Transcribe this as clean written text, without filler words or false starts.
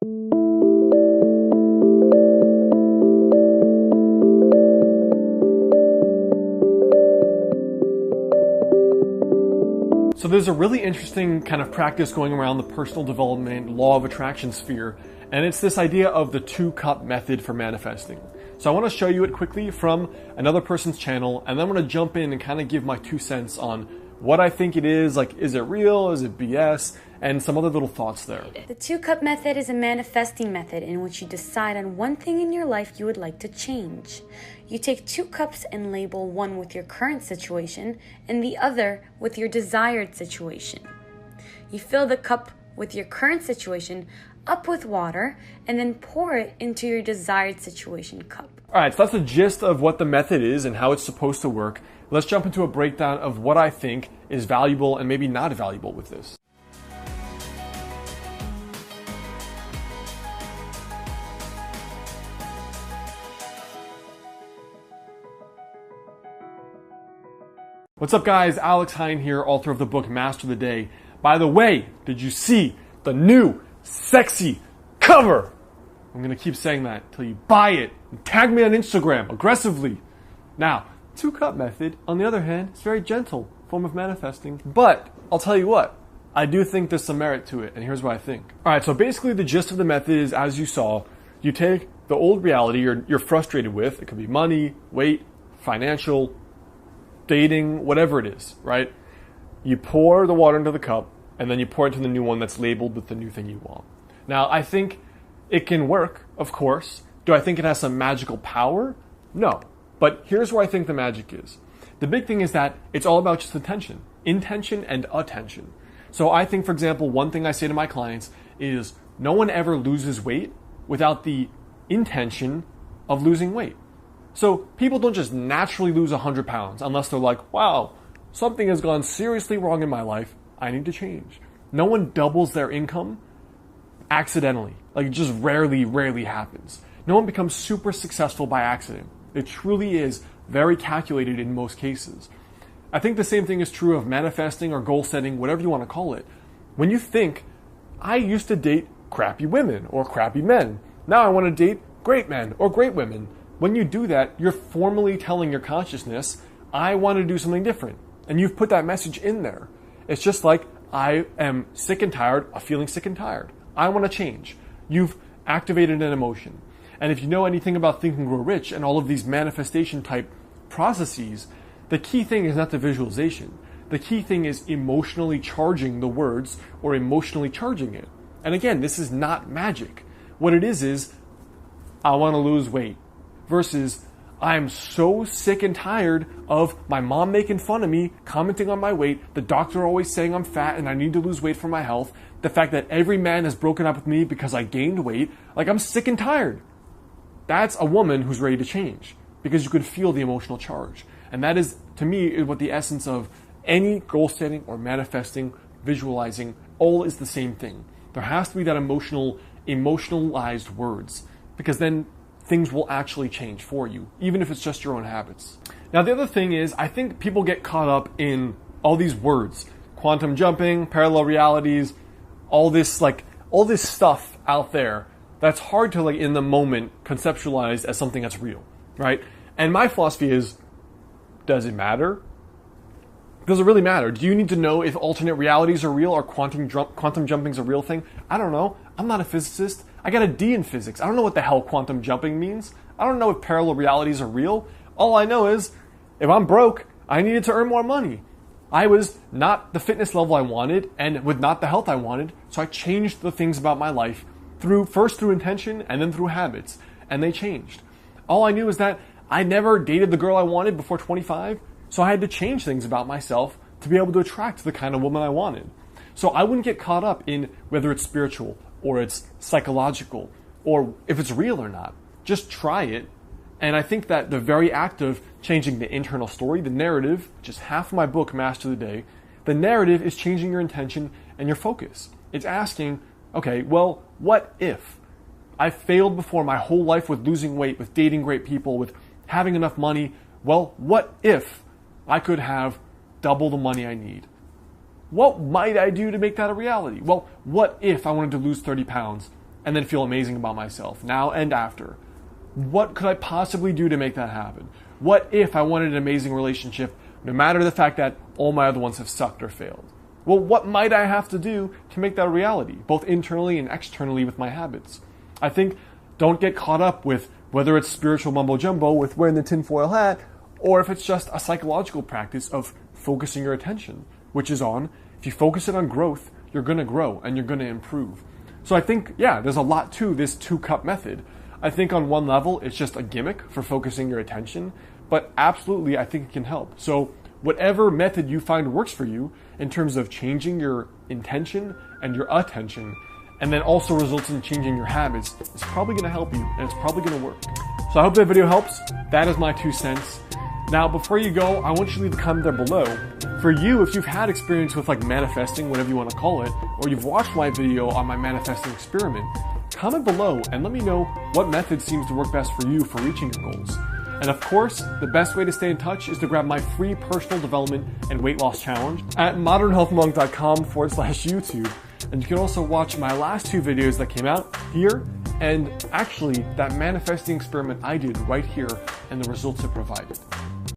So there's a really interesting kind of practice going around the personal development law of attraction sphere, and it's this idea of the 2-cup method for manifesting. So I want to show you it quickly from another person's channel, and then I'm going to jump in and kind of give my 2 cents on what I think it is, like is it real, is it BS, and some other little thoughts there. The 2-cup method is a manifesting method in which you decide on one thing in your life you would like to change. You take 2 cups and label one with your current situation and the other with your desired situation. You fill the cup with your current situation up with water and then pour it into your desired situation cup. All right, so that's the gist of what the method is and how it's supposed to work. Let's jump into a breakdown of what I think is valuable and maybe not valuable with this. What's up guys, Alex Hine here, author of the book Master the Day. By the way, did you see the new sexy cover? I'm gonna keep saying that until you buy it and tag me on Instagram aggressively. Now, 2-cup method, on the other hand, is very gentle form of manifesting, but I'll tell you what, I do think there's some merit to it, and here's what I think. All right, so basically the gist of the method is, as you saw, you take the old reality you're frustrated with, it could be money, weight, financial, dating, whatever it is, right? You pour the water into the cup, and then you pour it into the new one that's labeled with the new thing you want. Now, I think it can work, of course. Do I think it has some magical power? No. But here's where I think the magic is. The big thing is that it's all about just intention and attention. So I think, for example, one thing I say to my clients is no one ever loses weight without the intention of losing weight. So people don't just naturally lose 100 pounds unless they're like, wow, something has gone seriously wrong in my life. I need to change. No one doubles their income accidentally. Like it just rarely happens. No one becomes super successful by accident. It truly is very calculated in most cases. I think the same thing is true of manifesting or goal setting, whatever you want to call it. When you think, I used to date crappy women or crappy men. Now I want to date great men or great women. When you do that, you're formally telling your consciousness, I want to do something different. And you've put that message in there. It's just like, I am sick and tired of feeling sick and tired. I want to change. You've activated an emotion. And if you know anything about Think and Grow Rich and all of these manifestation type processes, the key thing is not the visualization. The key thing is emotionally charging the words or emotionally charging it. And again, this is not magic. What it is I want to lose weight. Versus, I'm so sick and tired of my mom making fun of me, commenting on my weight, the doctor always saying I'm fat and I need to lose weight for my health, the fact that every man has broken up with me because I gained weight, like I'm sick and tired. That's a woman who's ready to change because you can feel the emotional charge. And that is, to me, is what the essence of any goal setting or manifesting, visualizing, all is the same thing. There has to be that emotionalized words because then things will actually change for you, even if it's just your own habits. Now, the other thing is, I think people get caught up in all these words, quantum jumping, parallel realities, all this stuff out there that's hard to, like, in the moment conceptualize as something that's real, right? And my philosophy is, does it matter? Does it really matter? Do you need to know if alternate realities are real or quantum jumping is a real thing? I don't know. I'm not a physicist. I got a D in physics. I don't know what the hell quantum jumping means. I don't know if parallel realities are real. All I know is if I'm broke, I needed to earn more money. I was not the fitness level I wanted and with not the health I wanted, so I changed the things about my life first through intention and then through habits, and they changed. All I knew is that I never dated the girl I wanted before 25, so I had to change things about myself to be able to attract the kind of woman I wanted. So I wouldn't get caught up in whether it's spiritual or it's psychological or if it's real or not. Just try it. And I think that the very act of changing the internal story, the narrative, which is half of my book, Master the Day, the narrative is changing your intention and your focus. It's asking, okay, well, what if? I failed before my whole life with losing weight, with dating great people, with having enough money. Well, what if I could have double the money I need? What might I do to make that a reality? Well, what if I wanted to lose 30 pounds? and then feel amazing about myself now and after. What could I possibly do to make that happen? What if I wanted an amazing relationship, no matter the fact that all my other ones have sucked or failed? Well, what might I have to do to make that a reality, both internally and externally with my habits? I think don't get caught up with whether it's spiritual mumbo jumbo with wearing the tinfoil hat, or if it's just a psychological practice of focusing your attention, which is on, if you focus it on growth, you're going to grow and you're going to improve. So I think, yeah, there's a lot to this 2-cup method. I think on one level, it's just a gimmick for focusing your attention, but absolutely, I think it can help. So whatever method you find works for you in terms of changing your intention and your attention, and then also results in changing your habits, is probably going to help you, and it's probably going to work. So I hope that video helps. That is my 2 cents. Now, before you go, I want you to leave a comment there below. For you, if you've had experience with like manifesting, whatever you want to call it, or you've watched my video on my manifesting experiment, comment below and let me know what method seems to work best for you for reaching your goals. And of course, the best way to stay in touch is to grab my free personal development and weight loss challenge at modernhealthmonk.com/YouTube. And you can also watch my last 2 videos that came out here, and actually that manifesting experiment I did right here and the results it provided.